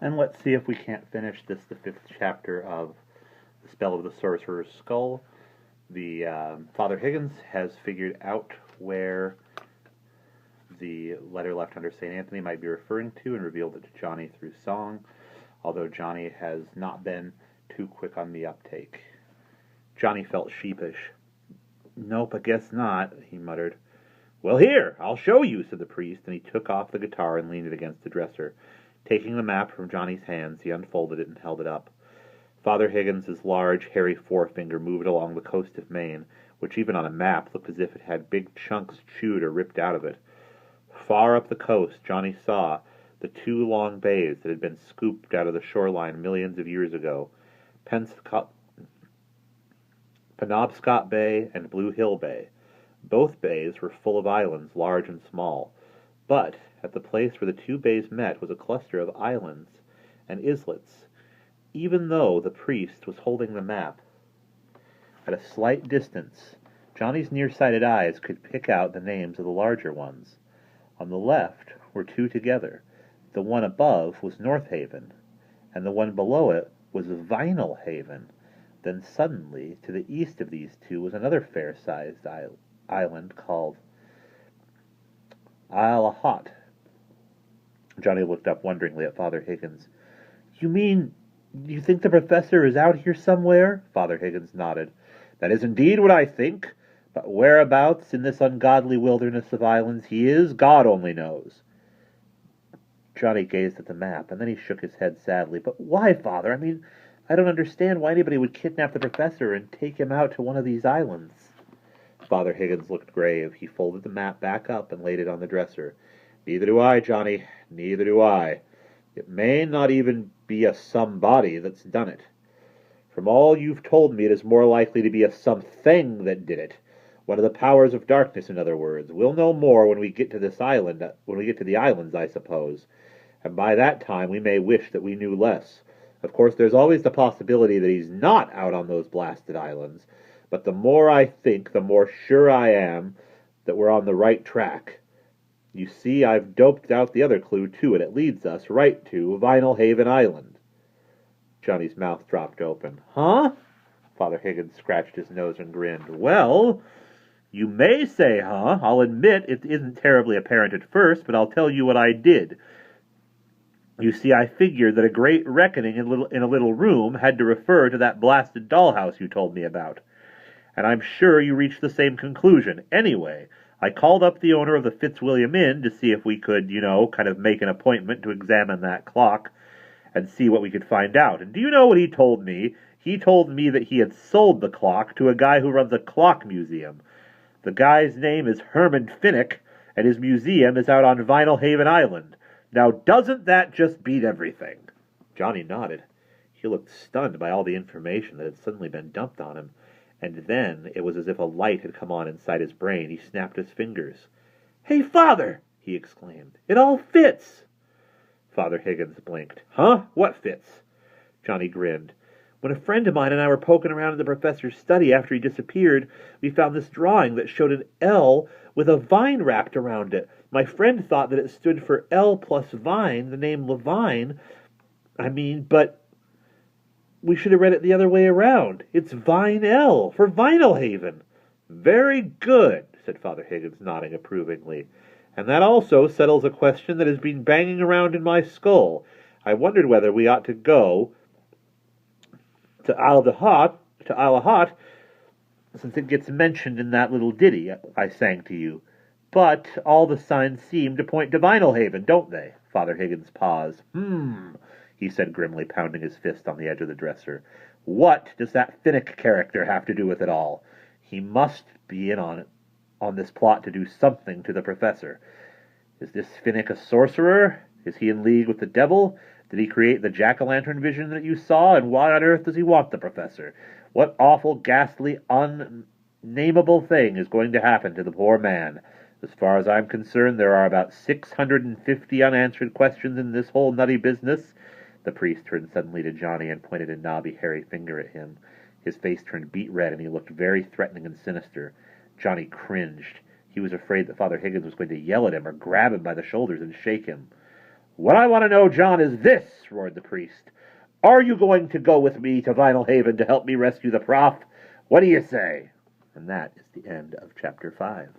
And let's see if we can't finish this, the 5th chapter of The Spell of the Sorcerer's Skull. Father Higgins has figured out where the letter left under St. Anthony might be referring to and revealed it to Johnny through song, although Johnny has not been too quick on the uptake. Johnny felt sheepish. "Nope, I guess not," he muttered. "Well, here, I'll show you," said the priest, and he took off the guitar and leaned it against the dresser. Taking the map from Johnny's hands, he unfolded it and held it up. Father Higgins's large, hairy forefinger moved along the coast of Maine, which even on a map looked as if it had big chunks chewed or ripped out of it. Far up the coast, Johnny saw the 2 long bays that had been scooped out of the shoreline millions of years ago, Penobscot Bay and Blue Hill Bay. Both bays were full of islands, large and small, but at the place where the 2 bays met was a cluster of islands and islets, even though the priest was holding the map. At a slight distance, Johnny's nearsighted eyes could pick out the names of the larger ones. On the left were 2 together. The one above was North Haven, and the one below it was Vinyl Haven. Then suddenly, to the east of these 2 was another fair-sized island called Isle of Hot. Johnny looked up wonderingly at Father Higgins. "You mean, you think the professor is out here somewhere?" Father Higgins nodded. "That is indeed what I think, but whereabouts in this ungodly wilderness of islands he is, God only knows." Johnny gazed at the map, and then he shook his head sadly. "But why, Father? I mean, I don't understand why anybody would kidnap the professor and take him out to one of these islands." Father Higgins looked grave. He folded the map back up and laid it on the dresser. "Neither do I, Johnny. Neither do I. It may not even be a somebody that's done it. From all you've told me, it is more likely to be a something that did it. One of the powers of darkness, in other words. We'll know more when we get to this island, when we get to the islands, I suppose. And by that time we may wish that we knew less. Of course, there's always the possibility that he's not out on those blasted islands. But the more I think, the more sure I am that we're on the right track. You see, I've doped out the other clue, too, and it leads us right to Vinyl Haven Island." Johnny's mouth dropped open. "Huh?" Father Higgins scratched his nose and grinned. "Well, you may say, huh? I'll admit it isn't terribly apparent at first, but I'll tell you what I did. You see, I figured that a great reckoning in a little room had to refer to that blasted dollhouse you told me about. And I'm sure you reached the same conclusion. Anyway, I called up the owner of the Fitzwilliam Inn to see if we could, kind of make an appointment to examine that clock and see what we could find out. And do you know what he told me? He told me that he had sold the clock to a guy who runs a clock museum. The guy's name is Herman Finnick, and his museum is out on Vinyl Haven Island. Now, doesn't that just beat everything?" Johnny nodded. He looked stunned by all the information that had suddenly been dumped on him. And then it was as if a light had come on inside his brain. He snapped his fingers. "Hey, Father!" he exclaimed. "It all fits!" Father Higgins blinked. "Huh? What fits?" Johnny grinned. "When a friend of mine and I were poking around in the professor's study after he disappeared, we found this drawing that showed an L with a vine wrapped around it. My friend thought that it stood for L plus vine, the name Levine. But we should have read it the other way around. It's Vine L, for Vinyl Haven." "Very good," said Father Higgins, nodding approvingly. "And that also settles a question that has been banging around in my skull. I wondered whether we ought to go to Isle of Hot, since it gets mentioned in that little ditty I sang to you. But all the signs seem to point to Vinyl Haven, don't they?" Father Higgins paused. He said grimly, pounding his fist on the edge of the dresser. "What does that Finnick character have to do with it all? He must be in on this plot to do something to the professor. Is this Finnick a sorcerer? Is he in league with the devil? Did he create the jack-o'-lantern vision that you saw? And why on earth does he want the professor? What awful, ghastly, unnameable thing is going to happen to the poor man? As far as I'm concerned, there are about 650 unanswered questions in this whole nutty business." The priest turned suddenly to Johnny and pointed a knobby, hairy finger at him. His face turned beet red, and he looked very threatening and sinister. Johnny cringed. He was afraid that Father Higgins was going to yell at him or grab him by the shoulders and shake him. "What I want to know, John, is this," roared the priest. "Are you going to go with me to Vinyl Haven to help me rescue the Prof? What do you say?" And that is the end of chapter 5.